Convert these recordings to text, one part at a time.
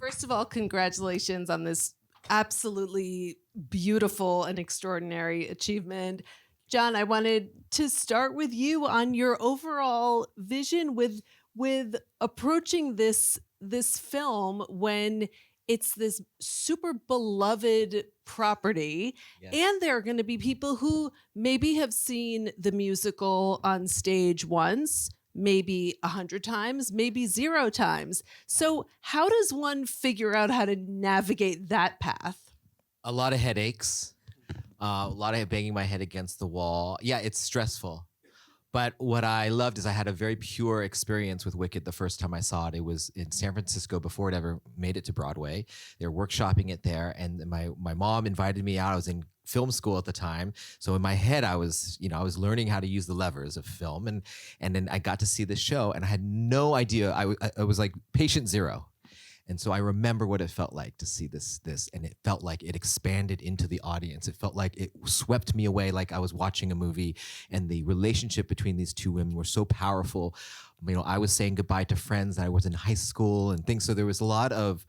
First of all, congratulations on this absolutely beautiful and extraordinary achievement. Jon, I wanted to start with you on your overall vision with approaching this film when it's this super beloved property. Yes. And there are going to be people who maybe have seen the musical on stage once, maybe 100 times, maybe 0 times. So how does one figure out how to navigate that path? A lot of headaches, a lot of banging my head against the wall. Yeah, it's stressful. But what I loved is I had a very pure experience with Wicked the first time I saw it. It was in San Francisco before it ever made it to Broadway. They were workshopping it there, and my mom invited me out. I was in film school at the time, so in my head I was learning how to use the levers of film, and then I got to see this show, and I had no idea. I was like patient zero. And so I remember what it felt like to see this, and it felt like it expanded into the audience. It felt like it swept me away, like I was watching a movie, and the relationship between these two women were so powerful. I was saying goodbye to friends that I was in high school and things. So there was a lot of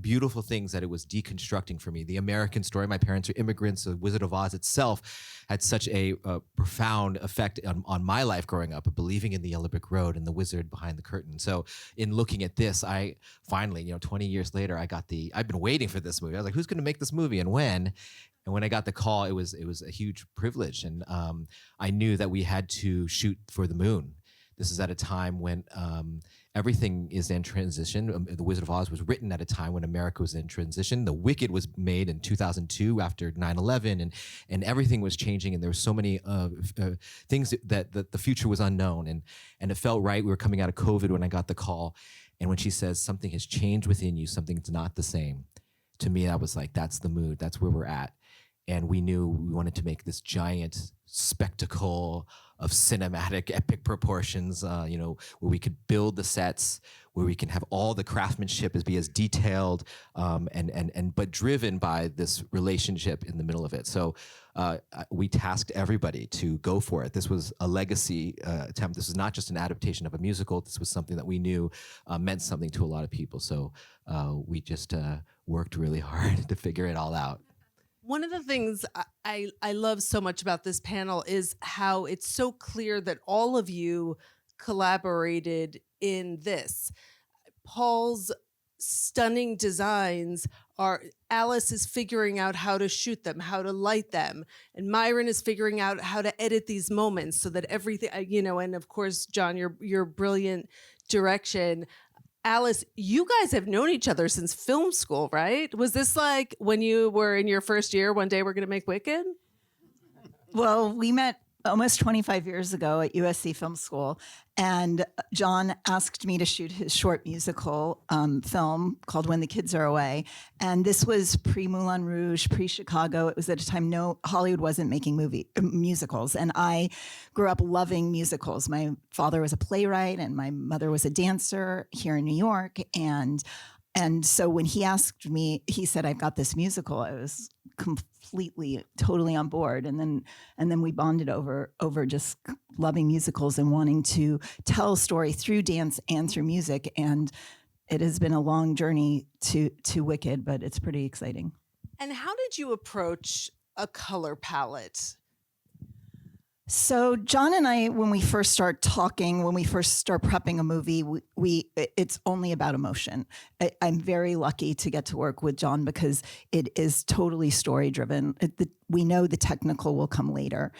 beautiful things that it was deconstructing for me. The American story, my parents are immigrants, so Wizard of Oz itself had such a profound effect on my life growing up, believing in the Yellow Brick Road and the wizard behind the curtain. So in looking at this, I finally, 20 years later, I've been waiting for this movie. I was like, who's going to make this movie and when? And when I got the call, it was a huge privilege. And I knew that we had to shoot for the moon. This is at a time when everything is in transition. The Wizard of Oz was written at a time when America was in transition. The Wicked was made in 2002 after 9/11, and everything was changing, and there were so many things that the future was unknown, and it felt right. We were coming out of COVID when I got the call, and when she says something has changed within you, something's not the same. To me, I was like, that's the mood. That's where we're at. And we knew we wanted to make this giant spectacle of cinematic epic proportions, where we could build the sets, where we can have all the craftsmanship be as detailed, but driven by this relationship in the middle of it. So we tasked everybody to go for it. This was a legacy attempt. This was not just an adaptation of a musical. This was something that we knew meant something to a lot of people. So we just worked really hard to figure it all out. One of the things I love so much about this panel is how it's so clear that all of you collaborated in this. Paul's stunning designs Alice is figuring out how to shoot them, how to light them. And Myron is figuring out how to edit these moments so that everything, and of course, Jon, your brilliant direction. Alice, you guys have known each other since film school, right? Was this like when you were in your first year, one day we're going to make Wicked? Well, we met almost 25 years ago at USC Film School, and Jon asked me to shoot his short musical film called When the Kids Are Away. And this was pre-Moulin Rouge, pre-Chicago. It was at a time Hollywood wasn't making musicals. And I grew up loving musicals. My father was a playwright and my mother was a dancer here in New York. And so when he asked me, he said, I've got this musical. I was completely, totally on board. And then we bonded over just loving musicals and wanting to tell a story through dance and through music. And it has been a long journey to Wicked, but it's pretty exciting. And how did you approach a color palette? So Jon and I, when we first start talking, when we first start prepping a movie, it's only about emotion. I'm very lucky to get to work with Jon because it is totally story driven. We know the technical will come later.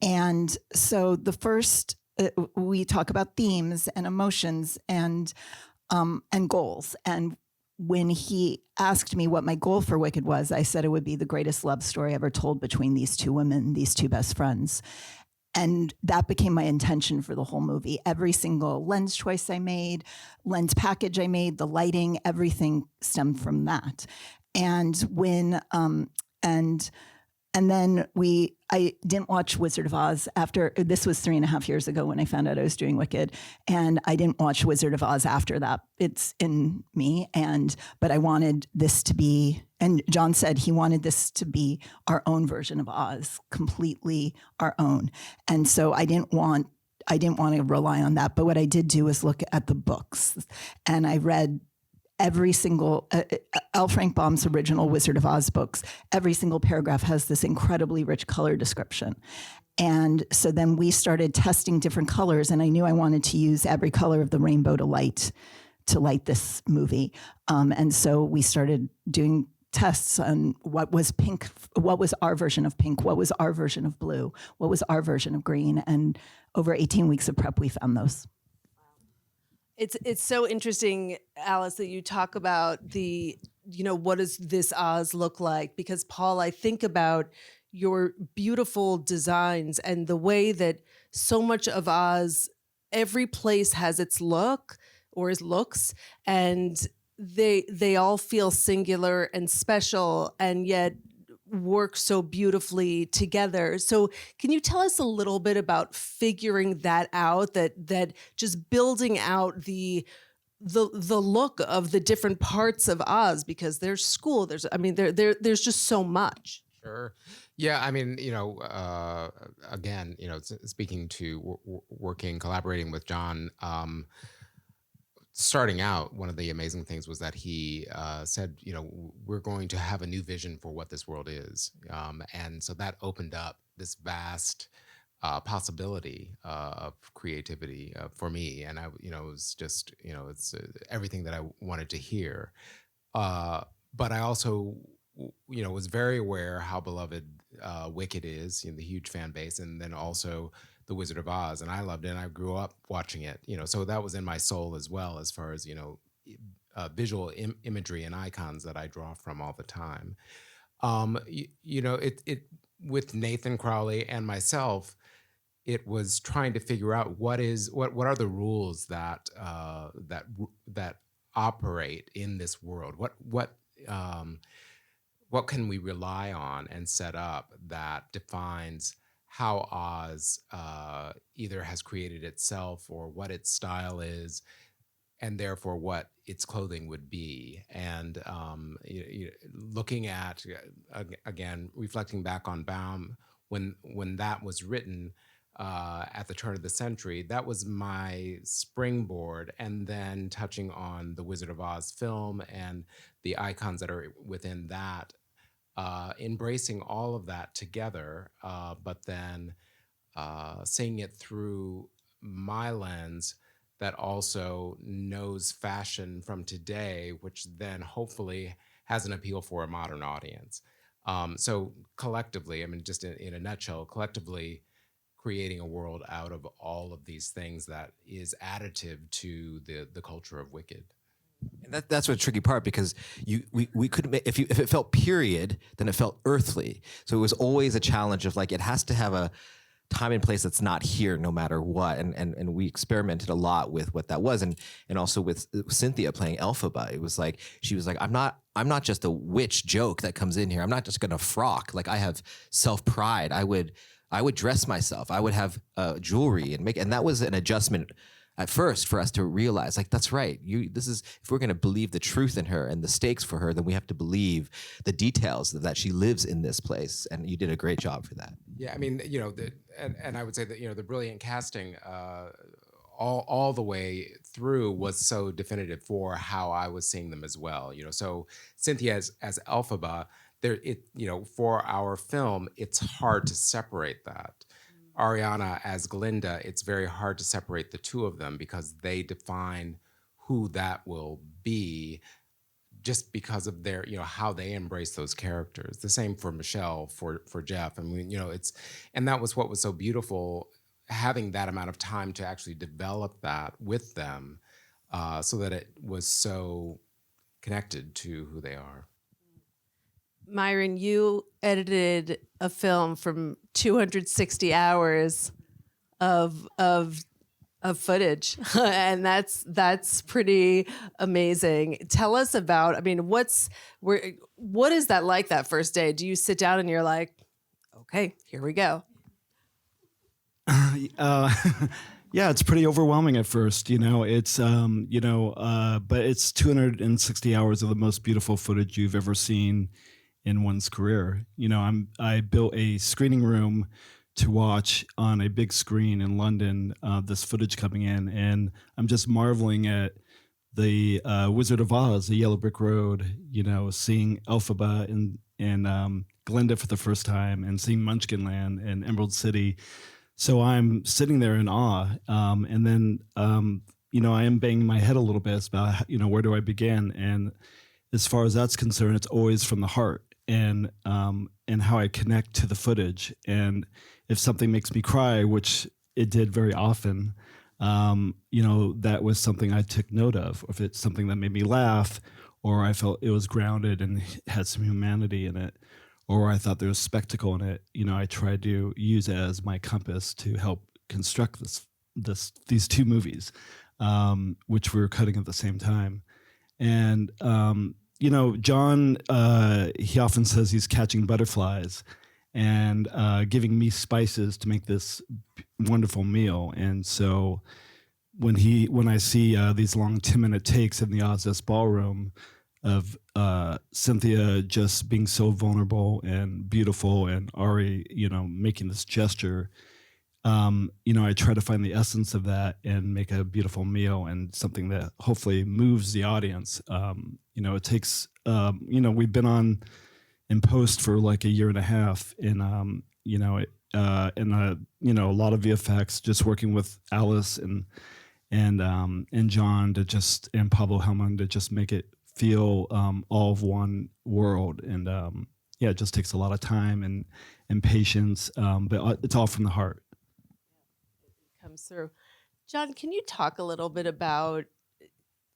And so the first, we talk about themes and emotions and goals. And when he asked me what my goal for Wicked was, I said it would be the greatest love story ever told between these two women, these two best friends. And that became my intention for the whole movie. Every single lens choice I made, lens package I made, the lighting, everything stemmed from that. And when and then I didn't watch Wizard of Oz after, this was 3.5 years ago when I found out I was doing Wicked, and I didn't watch Wizard of Oz after that. It's in me, but I wanted this to be, and Jon said he wanted this to be our own version of Oz, completely our own. And so I didn't want to rely on that. But what I did do was look at the books, and I read every single L. Frank Baum's original Wizard of Oz books, every single paragraph has this incredibly rich color description. And so then we started testing different colors, and I knew I wanted to use every color of the rainbow to light this movie. And so we started doing tests on what was pink, what was our version of pink, what was our version of blue, what was our version of green. And over 18 weeks of prep, we found those. It's so interesting, Alice, that you talk about what does this Oz look like? Because Paul, I think about your beautiful designs and the way that so much of Oz, every place has its look or its looks, and they all feel singular and special, and yet work so beautifully together. So can you tell us a little bit about figuring that out, that just building out the look of the different parts of Oz, because there's school, there's just so much. Sure. Yeah, I mean, again, speaking to collaborating with Jon, starting out, one of the amazing things was that he said, we're going to have a new vision for what this world is. And so that opened up this vast possibility of creativity for me. And it was just, it's everything that I wanted to hear. But I also, was very aware how beloved Wicked is, the huge fan base, and then also The Wizard of Oz, and I loved it, and I grew up watching it, so that was in my soul as well, as far as, visual imagery and icons that I draw from all the time. It with Nathan Crowley and myself, it was trying to figure out what are the rules that operate in this world. What can we rely on and set up that defines how Oz either has created itself or what its style is, and therefore what its clothing would be. And looking at, again, reflecting back on Baum, when that was written at the turn of the century, that was my springboard. And then touching on the Wizard of Oz film and the icons that are within that, embracing all of that together, but then seeing it through my lens that also knows fashion from today, which then hopefully has an appeal for a modern audience. So collectively, just in a nutshell, collectively creating a world out of all of these things that is additive to the culture of Wicked. And that's what's tricky part, because we couldn't make, if it felt period, then it felt earthly. So it was always a challenge of it has to have a time and place that's not here no matter what. And we experimented a lot with what that was, and also with Cynthia playing Elphaba. It was she was I'm not just a witch joke that comes in here. I'm not just gonna frock. I have self-pride. I would dress myself. I would have jewelry and that was an adjustment at first for us to realize, that's right. If we're going to believe the truth in her and the stakes for her, then we have to believe the details that she lives in this place. And you did a great job for that. Yeah, and I would say that the brilliant casting all the way through was so definitive for how I was seeing them as well. So Cynthia as Elphaba, for our film, it's hard to separate that. Ariana as Glinda, it's very hard to separate the two of them because they define who that will be just because of their, how they embrace those characters. The same for Michelle, for Jeff. And that was what was so beautiful, having that amount of time to actually develop that with them, so that it was so connected to who they are. Myron, you edited a film from 260 hours of footage, and that's pretty amazing. Tell us about. What is that like that first day? Do you sit down and you're like, okay, here we go? Yeah, it's pretty overwhelming at first. It's but it's 260 hours of the most beautiful footage you've ever seen in one's career. I built a screening room to watch on a big screen in London, this footage coming in, and I'm just marveling at the Wizard of Oz, the Yellow Brick Road, seeing Elphaba and Glinda for the first time, and seeing Munchkinland and Emerald City. So I'm sitting there in awe, and then I am banging my head a little bit about where do I begin, and as far as that's concerned, it's always from the heart and how I connect to the footage, and if something makes me cry, which it did very often. That was something I took note of. If it's something that made me laugh, or I felt it was grounded and had some humanity in it, or I thought there was spectacle in it, I tried to use it as my compass to help construct these two movies, which we were cutting at the same time. And Jon, he often says he's catching butterflies and giving me spices to make this wonderful meal. And so when I see these long 10-minute takes in the Oz's ballroom of Cynthia just being so vulnerable and beautiful, and Ari, making this gesture, I try to find the essence of that and make a beautiful meal and something that hopefully moves the audience. It takes, we've been on in post for like a year and a half, and a lot of VFX, just working with Alice and Jon and Pablo Hellman to just make it feel all of one world. And it just takes a lot of time and patience, but it's all from the heart. Comes through. Jon, can you talk a little bit about,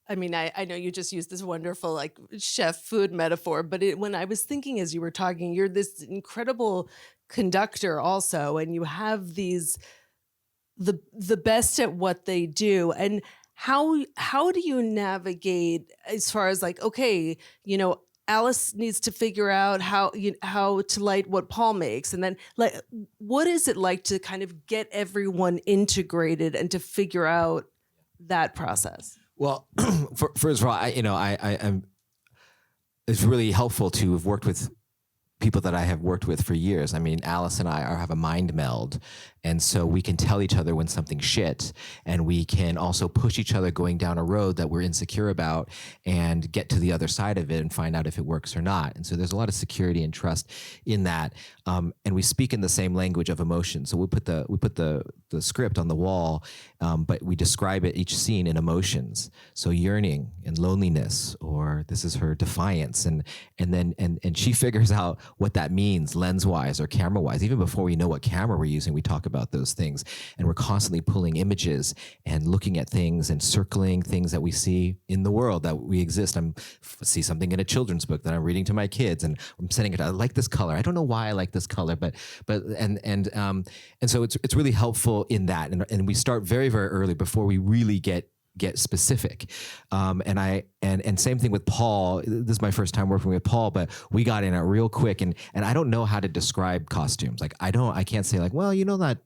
I know you just used this wonderful like chef food metaphor, but when I was thinking as you were talking, you're this incredible conductor also, and you have these, the best at what they do. And how do you navigate as far as like, okay, Alice needs to figure out how to light what Paul makes, and then like, what is it like to kind of get everyone integrated and to figure out that process? Well, first of all, I'm. It's really helpful to have worked with people that I have worked with for years. Alice and I have a mind meld, and so we can tell each other when something's shit, and we can also push each other going down a road that we're insecure about and get to the other side of it and find out if it works or not. And so there's a lot of security and trust in that, and we speak in the same language of emotion. So we put the script on the wall, but we describe it, each scene, in emotions. So yearning and loneliness, or this is her defiance, and she figures out what that means lens-wise or camera-wise. Even before we know what camera we're using, we talk about those things, and we're constantly pulling images and looking at things and circling things that we see in the world that we exist. See something in a children's book that I'm reading to my kids, and I'm sending it. I like this color. I don't know why I like this color, but so it's really helpful in that, and we start very, very early before we really get specific. And same thing with Paul. This is my first time working with Paul, but we got in it real quick, and I don't know how to describe costumes. Like I can't say like, well, that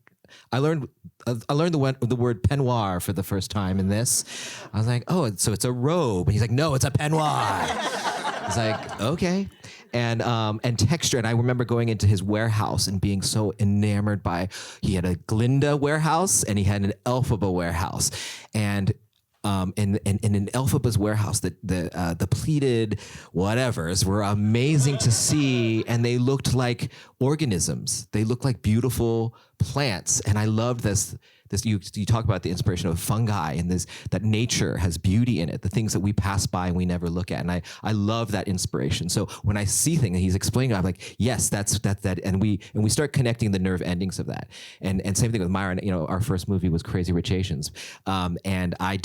I learned the word peignoir for the first time in this. I was like, oh, so it's a robe. And he's like, no, it's a peignoir. I was like, okay. And texture. And I remember going into his warehouse and being so enamored by, he had a Glinda warehouse and he had an Elphaba warehouse. And in Elphaba's warehouse, the pleated whatevers were amazing to see, and they looked like organisms. They looked like beautiful plants, and I loved this. You talk about the inspiration of fungi and that nature has beauty in it, the things that we pass by and we never look at, and I love that inspiration. So when I see things and he's explaining it, I'm like, yes, that's that, and we start connecting the nerve endings of that. And same thing with Myron. Our first movie was Crazy Rich Asians, and I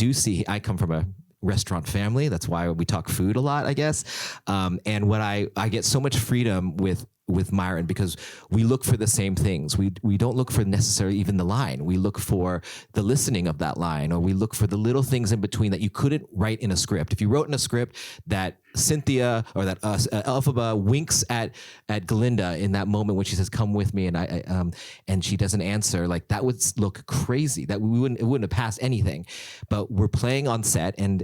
come from a restaurant family. That's why we talk food a lot, I guess. And what I get so much freedom with Myron, because we look for the same things. We don't look for necessarily even the line. We look for the listening of that line, or we look for the little things in between that you couldn't write in a script. If you wrote in a script that Cynthia or that Elphaba winks at Glinda in that moment when she says, "Come with me," and she doesn't answer, like that would look crazy. That it wouldn't have passed anything. But we're playing on set, and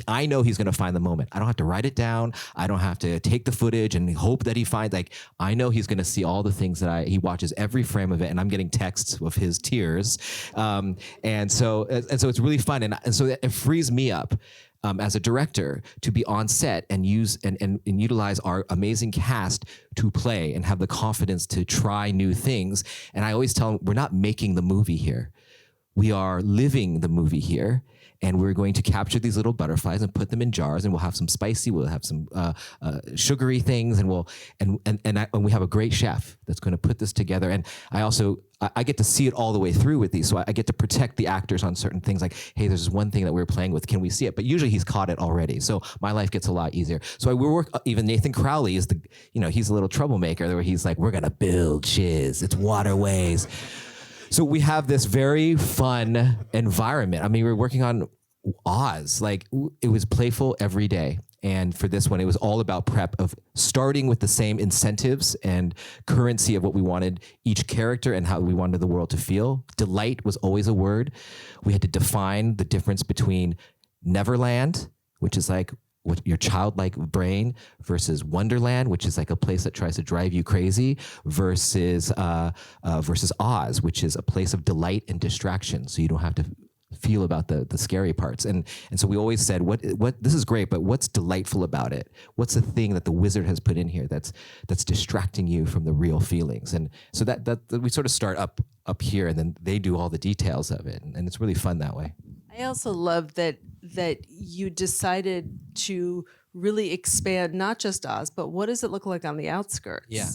I know he's going to find the moment. I don't have to write it down. I don't have to take the footage and hope that he finds. Like I know he's going to see all the things that he watches every frame of it, and I'm getting texts of his tears, and so it's really fun, and so it frees me up. as a director to be on set and use and utilize our amazing cast to play and have the confidence to try new things. And I always tell them, we're not making the movie here. We are living the movie here. And we're going to capture these little butterflies and put them in jars, and we'll have some spicy, we'll have some sugary things, and we have a great chef that's going to put this together. And I get to see it all the way through with these, so I get to protect the actors on certain things. Like, hey, there's this one thing that we're playing with. Can we see it? But usually he's caught it already, so my life gets a lot easier. So we work. Even Nathan Crowley is he's a little troublemaker where he's like, we're gonna build shiz. It's waterways. So we have this very fun environment. I mean, we're working on Oz. Like, it was playful every day. And for this one, it was all about prep of starting with the same incentives and currency of what we wanted each character and how we wanted the world to feel. Delight was always a word. We had to define the difference between Neverland, which is like what your childlike brain, versus Wonderland, which is like a place that tries to drive you crazy, versus Oz, which is a place of delight and distraction, so you don't have to feel about the scary parts. And so we always said, what this is great, but what's delightful about it? What's the thing that the wizard has put in here that's distracting you from the real feelings? And so that we sort of start up here, and then they do all the details of it, and it's really fun that way. I also love that you decided to really expand not just Oz, but what does it look like on the outskirts? Yeah.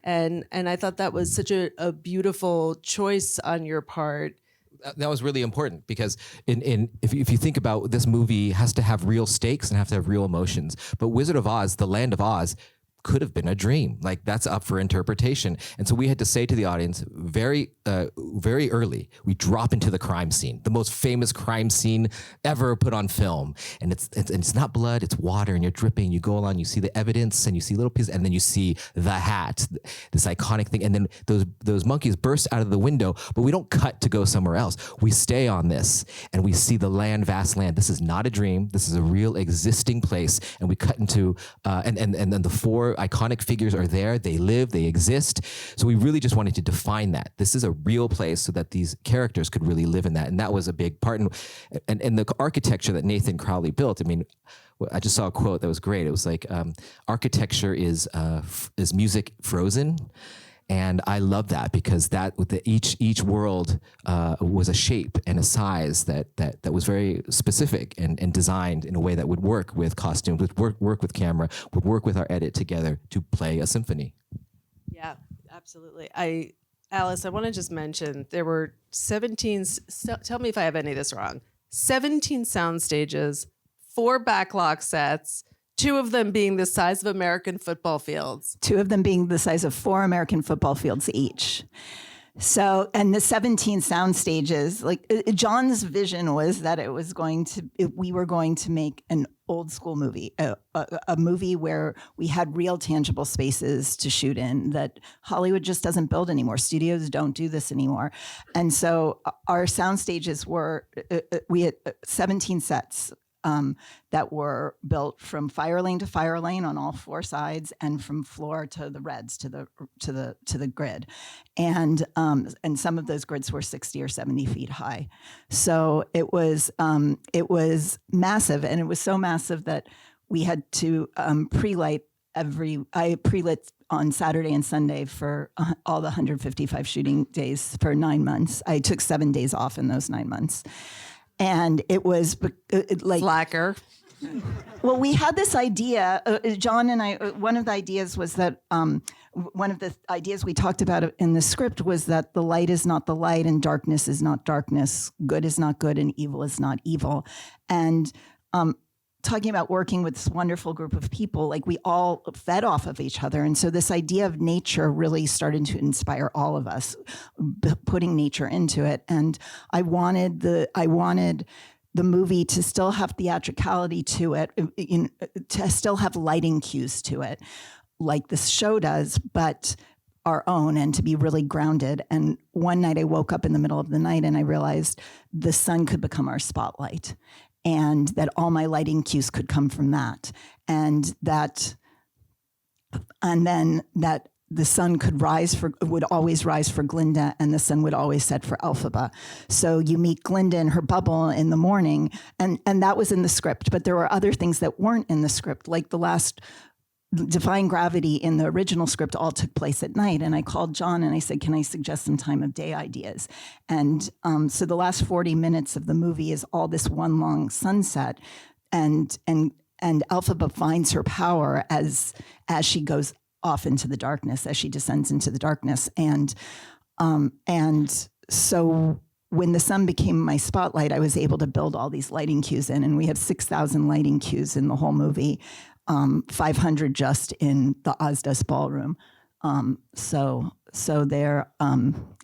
And I thought that was such a beautiful choice on your part. That was really important because if you think about, this movie has to have real stakes and have to have real emotions. But Wizard of Oz, the Land of Oz, could have been a dream. Like, that's up for interpretation. And so we had to say to the audience very early, we drop into the crime scene, the most famous crime scene ever put on film. And it's not blood, it's water, and you're dripping, you go along, you see the evidence, and you see little pieces, and then you see the hat, this iconic thing. And then those monkeys burst out of the window, but we don't cut to go somewhere else. We stay on this, and we see the land, vast land. This is not a dream. This is a real existing place. And we cut into, and then the four iconic figures are there. They live, they exist. So we really just wanted to define that. This is a real place so that these characters could really live in that. And that was a big part. And the architecture that Nathan Crowley built, I mean, I just saw a quote that was great. It was like, architecture is music frozen. And I love that, because that with each world was a shape and a size that was very specific and designed in a way that would work with costumes, would work with camera, would work with our edit together to play a symphony. Yeah, absolutely. Alice, I want to just mention there were 17, tell me if I have any of this wrong, 17 sound stages, 4 backlog sets, 2 of them being the size of American football fields. 2 of them being the size of 4 American football fields each. So, and the 17 sound stages, like John's vision was that we were going to make an old school movie, a movie where we had real tangible spaces to shoot in that Hollywood just doesn't build anymore. Studios don't do this anymore. And so our sound stages we had 17 sets that were built from fire lane to fire lane on all 4 sides, and from floor to the reds to the grid, and some of those grids were 60 or 70 feet high. So it was massive, and it was so massive that we had to pre-light I pre-lit on Saturday and Sunday for all the 155 shooting days for 9 months. I took 7 days off in those 9 months. And it was like Slacker. Well, we had this idea, John and I, one of the ideas was that, one of the ideas we talked about in the script was that the light is not the light and darkness is not darkness, good is not good and evil is not evil. And talking about working with this wonderful group of people, like we all fed off of each other. And so this idea of nature really started to inspire all of us, putting nature into it. And I wanted the movie to still have theatricality to it, to still have lighting cues to it, like this show does, but our own, and to be really grounded. And one night I woke up in the middle of the night and I realized the sun could become our spotlight, and that all my lighting cues could come from that. And then that the sun would always rise for Glinda, and the sun would always set for Elphaba. So you meet Glinda in her bubble in the morning, and that was in the script. But there were other things that weren't in the script, like the last Defying Gravity in the original script all took place at night. And I called Jon and I said, can I suggest some time of day ideas? And so the last 40 minutes of the movie is all this one long sunset. And Elphaba finds her power as she goes off into the darkness, as she descends into the darkness. And so when the sun became my spotlight, I was able to build all these lighting cues in, and we have 6,000 lighting cues in the whole movie. 500 just in the Ozdas ballroom. So they're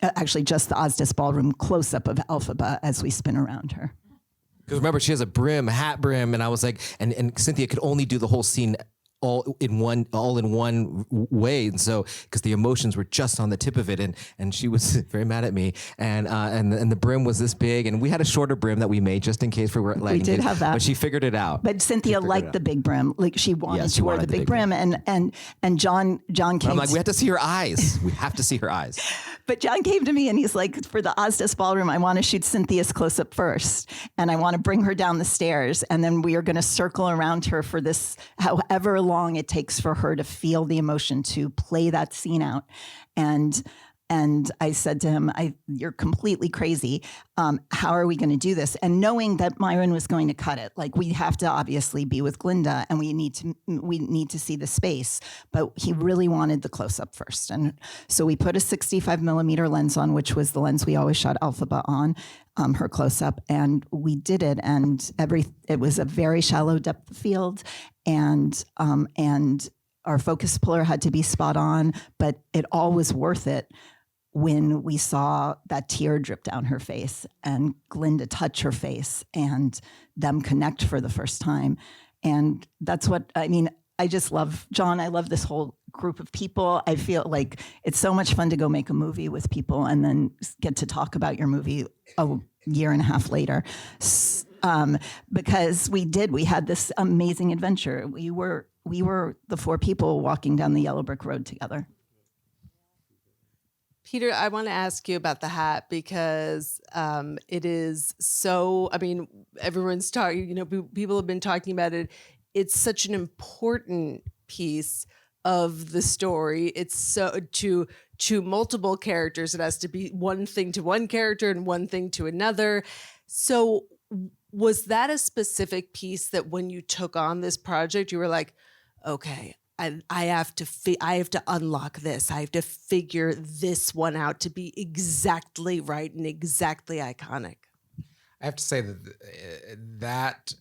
actually just the Ozdas ballroom close up of Elphaba as we spin around her. Because remember, she has a hat brim, and I was like, and Cynthia could only do the whole scene all in one way, and so because the emotions were just on the tip of it, and she was very mad at me, and the brim was this big, and we had a shorter brim that we made just in case for lighting. We did have that, but she figured it out. But Cynthia liked the big brim, like she wanted to wear the big brim, and Jon came. But I'm like, we have to see her eyes. We have to see her eyes. But Jon came to me and he's like, for the Ozdas ballroom, I want to shoot Cynthia's close up first, and I want to bring her down the stairs, and then we are going to circle around her for this, however long it takes for her to feel the emotion to play that scene out. And I said to him, you're completely crazy. How are we going to do this? And knowing that Myron was going to cut it, like we have to obviously be with Glinda and we need to see the space, but he really wanted the close up first. And so we put a 65 millimeter lens on, which was the lens we always shot Elphaba on, her close up, and we did it. And it was a very shallow depth of field, and our focus puller had to be spot on, but it all was worth it when we saw that tear drip down her face and Glinda touch her face and them connect for the first time. And that's what, I mean, I just love, Jon, I love this whole group of people. I feel like it's so much fun to go make a movie with people and then get to talk about your movie a year and a half later. Because we had this amazing adventure. We were the four people walking down the yellow brick road together. Peter, I want to ask you about the hat because it is so, I mean, everyone's talking, people have been talking about it. It's such an important piece of the story. It's so to multiple characters. It has to be one thing to one character and one thing to another. So was that a specific piece that when you took on this project, you were like, okay, I have to unlock this. I have to figure this one out to be exactly right and exactly iconic. I have to say that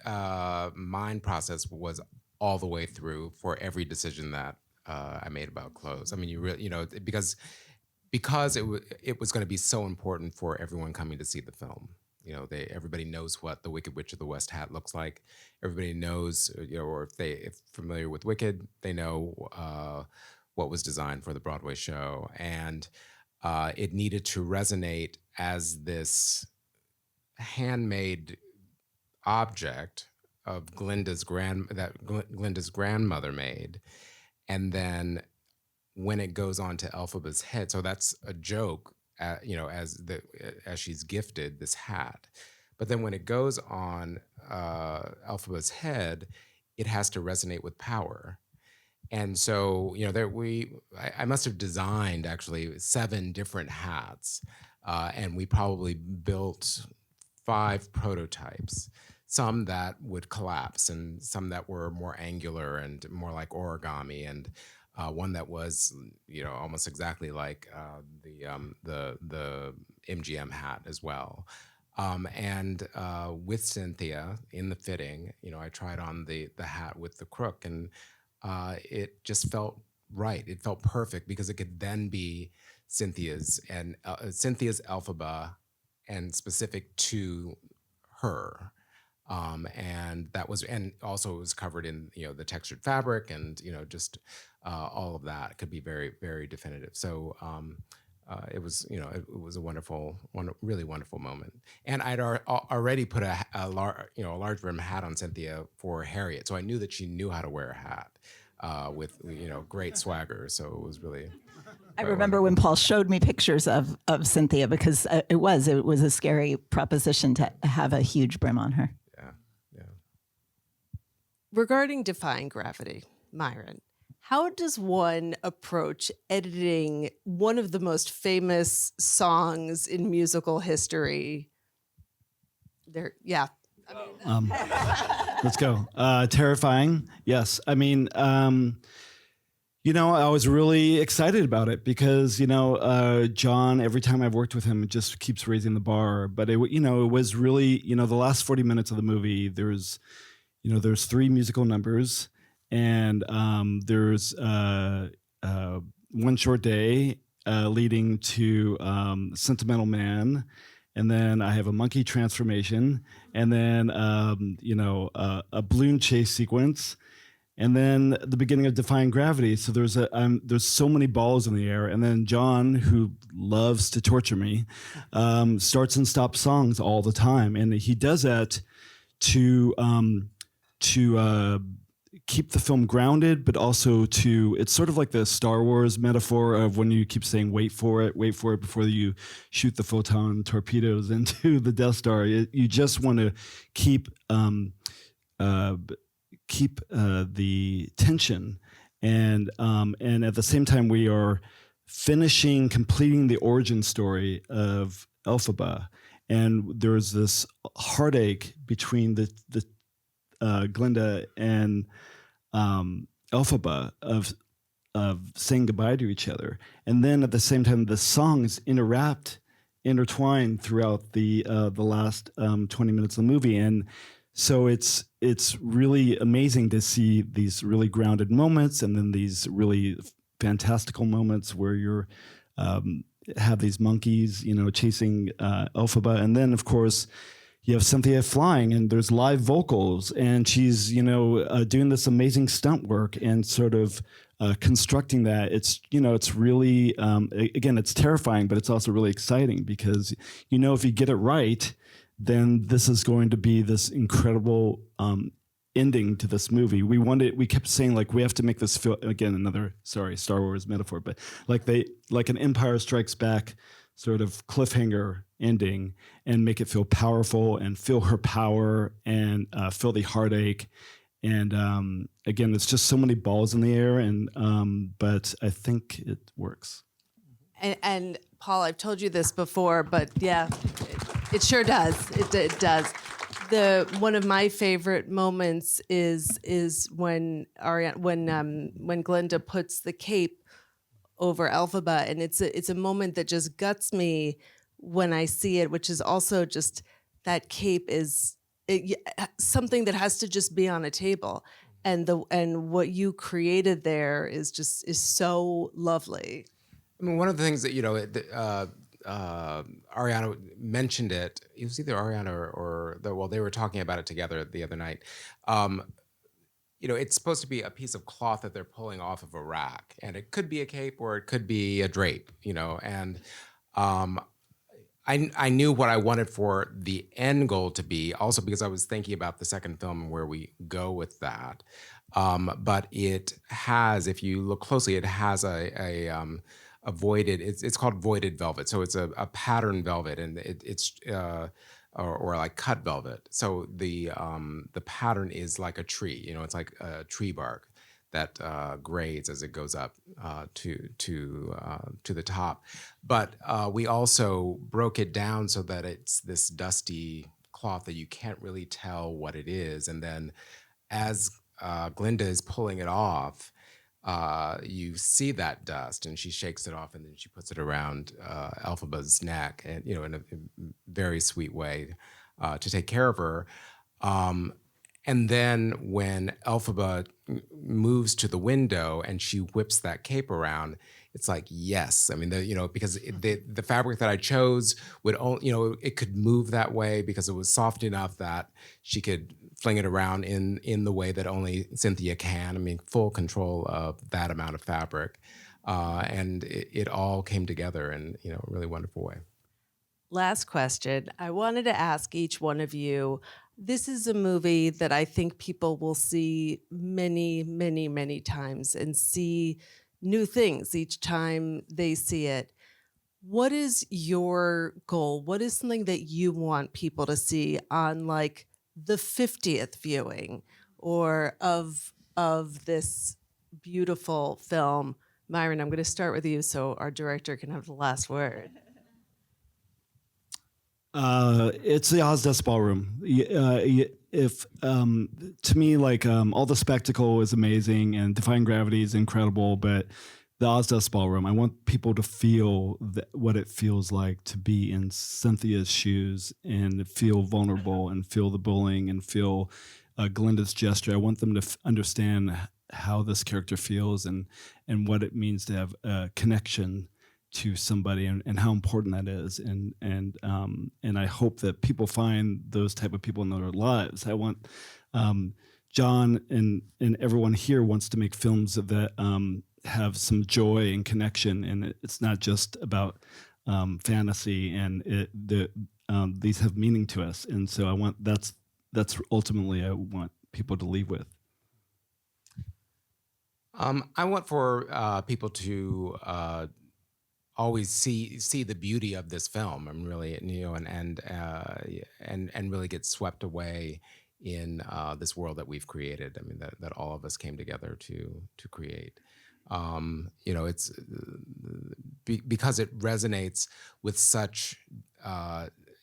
mind process was all the way through for every decision that I made about clothes. I mean, you really, because it was going to be so important for everyone coming to see the film. Everybody knows what the Wicked Witch of the West hat looks like. Everybody knows, or if familiar with Wicked, they know what was designed for the Broadway show, and it needed to resonate as this handmade object of Glinda's grandmother made, and then when it goes on to Elphaba's head, so that's a joke. As she's gifted this hat, but then when it goes on Elphaba's head, it has to resonate with power, and so I must have designed actually 7 different hats, and we probably built 5 prototypes. Some that would collapse, and some that were more angular and more like origami, and one that was, almost exactly like the MGM hat as well. And with Cynthia in the fitting, I tried on the hat with the crook, and it just felt right. It felt perfect because it could then be Cynthia's Elphaba and specific to her. And that was, and also it was covered in, the textured fabric and, just all of that could be very, very definitive. So it was, it was a really wonderful moment. And I'd already put a large brim hat on Cynthia for Harriet. So I knew that she knew how to wear a hat with, great swagger. So it was really, I remember when Paul showed me pictures of Cynthia, because it was a scary proposition to have a huge brim on her. Yeah, yeah. Regarding Defying Gravity, Myron, how does one approach editing one of the most famous songs in musical history? Yeah. Let's go. Terrifying. Yes. I mean, I was really excited about it because, Jon, every time I've worked with him, it just keeps raising the bar. But it was really, the last 40 minutes of the movie, there's 3 musical numbers, and there's One Short Day leading to Sentimental Man. And then I have a monkey transformation, and then a balloon chase sequence, and then the beginning of Defying Gravity. So there's so many balls in the air, and then Jon, who loves to torture me, starts and stops songs all the time, and he does that to keep the film grounded, but also it's sort of like the Star Wars metaphor of when you keep saying, wait for it before you shoot the photon torpedoes into the Death Star. You just want to keep the tension. And at the same time, we are completing the origin story of Elphaba. And there's this heartache between the Glinda and Elphaba of saying goodbye to each other, and then at the same time the songs intertwine throughout the last 20 minutes of the movie, and so it's really amazing to see these really grounded moments, and then these really fantastical moments where you're have these monkeys, chasing Elphaba, and then of course you have Cynthia flying, and there's live vocals, and she's, doing this amazing stunt work and sort of constructing that. It's really, again, it's terrifying, but it's also really exciting because, if you get it right, then this is going to be this incredible ending to this movie. We kept saying, like, we have to make this feel, again, another, sorry, Star Wars metaphor, but like an Empire Strikes Back sort of cliffhanger ending, and make it feel powerful and feel her power and feel the heartache. And again, it's just so many balls in the air, and but I think it works. And Paul, I've told you this before, but yeah, it sure does. It does. One of my favorite moments is when Glinda puts the cape over Elphaba, and it's a moment that just guts me when I see it, which is also just that cape is something that has to just be on a table, and what you created there is so lovely. I mean, one of the things that Ariana mentioned it. It was either Ariana they were talking about it together the other night. It's supposed to be a piece of cloth that they're pulling off of a rack, and it could be a cape or it could be a drape, and I knew what I wanted for the end goal to be, also because I was thinking about the second film and where we go with that. But it has, if you look closely, it has a voided, it's called voided velvet. So it's a pattern velvet, and it's or like cut velvet. So the pattern is like a tree. It's like a tree bark that grades as it goes up to the top. But we also broke it down so that it's this dusty cloth that you can't really tell what it is. And then as Glinda is pulling it off, you see that dust, and she shakes it off, and then she puts it around Elphaba's neck, and in a very sweet way to take care of her. And then when Elphaba moves to the window and she whips that cape around, it's like, yes. I mean, because the fabric that I chose would only, it could move that way because it was soft enough that she could fling it around in the way that only Cynthia can. I mean, full control of that amount of fabric. And it all came together in, a really wonderful way. Last question. I wanted to ask each one of you, this is a movie that I think people will see many, many, many times and see new things each time they see it. What is your goal? What is something that you want people to see on like the 50th viewing or of this beautiful film? Myron, I'm going to start with you so our director can have the last word. It's the Ozdesk Ballroom. If to me, like all the spectacle is amazing and Defying Gravity is incredible, but the Ozdesk Ballroom, I want people to feel what it feels like to be in Cynthia's shoes and feel vulnerable and feel the bullying and feel Glinda's gesture. I want them to understand how this character feels and what it means to have a connection to somebody and how important that is. And I hope that people find those type of people in their lives. I want Jon and everyone here wants to make films that have some joy and connection, and it's not just about fantasy, and these have meaning to us. And so I want that's ultimately I want people to leave with. I want for people to always see the beauty of this film and really, and really get swept away in this world that we've created. I mean, that all of us came together to create. It's because it resonates with such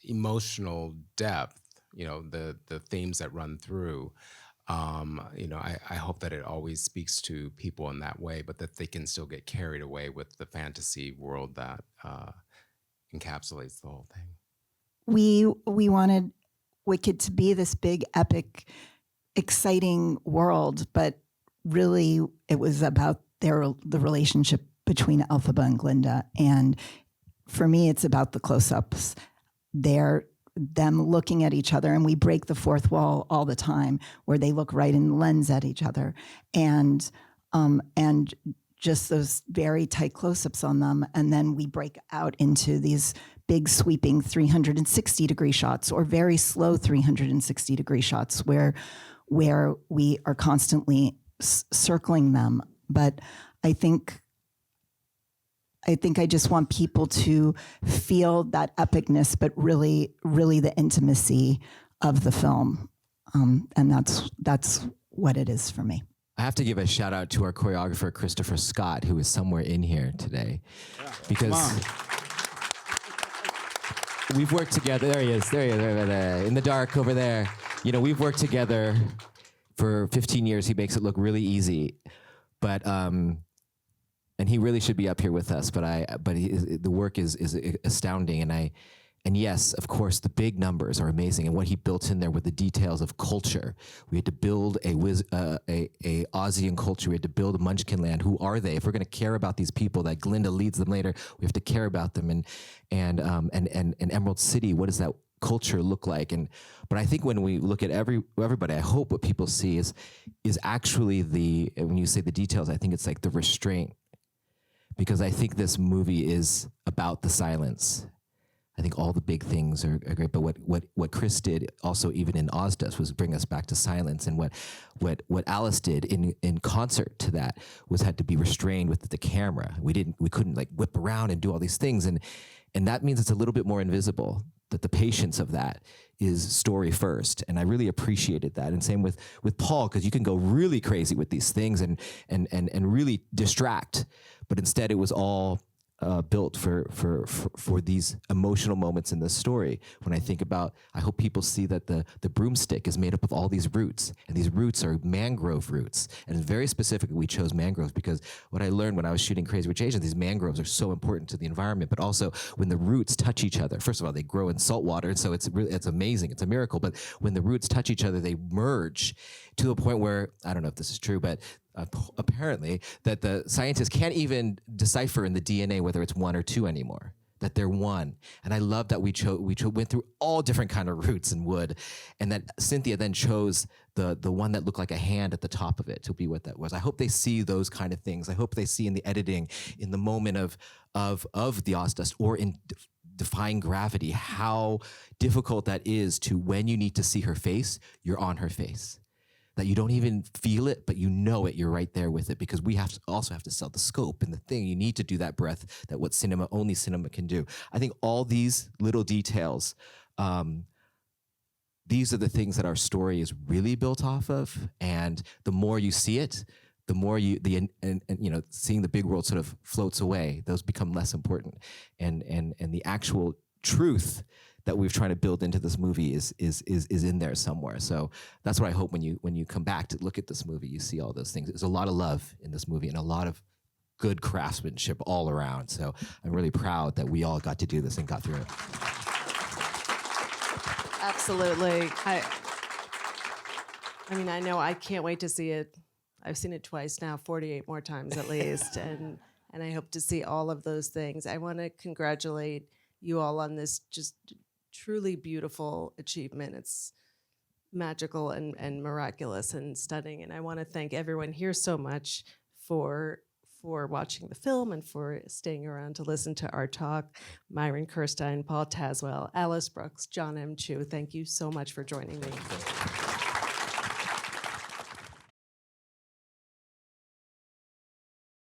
emotional depth. The themes that run through. I hope that it always speaks to people in that way, but that they can still get carried away with the fantasy world that encapsulates the whole thing. We wanted Wicked to be this big, epic, exciting world, but really it was about the relationship between Elphaba and Glinda. And for me, it's about the close-ups. Them looking at each other, and we break the fourth wall all the time, where they look right in the lens at each other, and just those very tight close-ups on them, and then we break out into these big sweeping 360-degree shots, or very slow 360-degree shots, where we are constantly circling them. But I think I just want people to feel that epicness, but really, really the intimacy of the film. And that's what it is for me. I have to give a shout out to our choreographer, Christopher Scott, who is somewhere in here today. Because we've worked together. There he is. There, in the dark over there. We've worked together for 15 years. He makes it look really easy. But and he really should be up here with us. But the work is astounding, and yes, of course, the big numbers are amazing, and what he built in there with the details of culture. We had to build a Aussian culture. We had to build a Munchkin land. Who are they? If we're going to care about these people that Glinda leads them later, we have to care about them. And Emerald City, what does that culture look like? But I think when we look at everybody, I hope what people see is actually when you say the details, I think it's like the restraint. Because I think this movie is about the silence. I think all the big things are great, but what Chris did also, even in Ozdesk, was bring us back to silence. And what Alice did in concert to that had to be restrained with the camera. We couldn't like whip around and do all these things, and that means it's a little bit more invisible. That the patience of that is story first, and I really appreciated that. And same with Paul, because you can go really crazy with these things and really distract, but instead it was all built for these emotional moments in the story. When I think about, I hope people see that the broomstick is made up of all these roots, and these roots are mangrove roots. And very specifically, we chose mangroves because what I learned when I was shooting Crazy Rich Asians, these mangroves are so important to the environment, but also when the roots touch each other. First of all, they grow in salt water, and so it's amazing. It's a miracle. But when the roots touch each other, they merge to a point where, I don't know if this is true, but apparently that the scientists can't even decipher in the DNA whether it's one or two anymore, that they're one. And I love that we went through all different kind of roots and wood, and that Cynthia then chose the one that looked like a hand at the top of it to be what that was. I hope they see those kind of things. I hope they see in the editing, in the moment of the Ozdesk, or in Defying Gravity, how difficult that is to, when you need to see her face, you're on her face. that you don't even feel it, but you know it. You're right there with it, because we also have to sell the scope and the thing. You need to do that breadth that what only cinema can do. I think all these little details, these are the things that our story is really built off of. And the more you see it, the more seeing the big world sort of floats away. Those become less important, and the actual truth that we've tried to build into this movie is in there somewhere. So that's what I hope when you come back to look at this movie, you see all those things. There's a lot of love in this movie and a lot of good craftsmanship all around. So I'm really proud that we all got to do this and got through it. Absolutely. I mean, I know I can't wait to see it. I've seen it twice now, 48 more times at least, and I hope to see all of those things. I want to congratulate you all on this just truly beautiful achievement. It's magical and miraculous and stunning. And I want to thank everyone here so much for watching the film and for staying around to listen to our talk. Myron Kerstein, Paul Tazewell, Alice Brooks, Jon M Chu, thank you so much for joining me.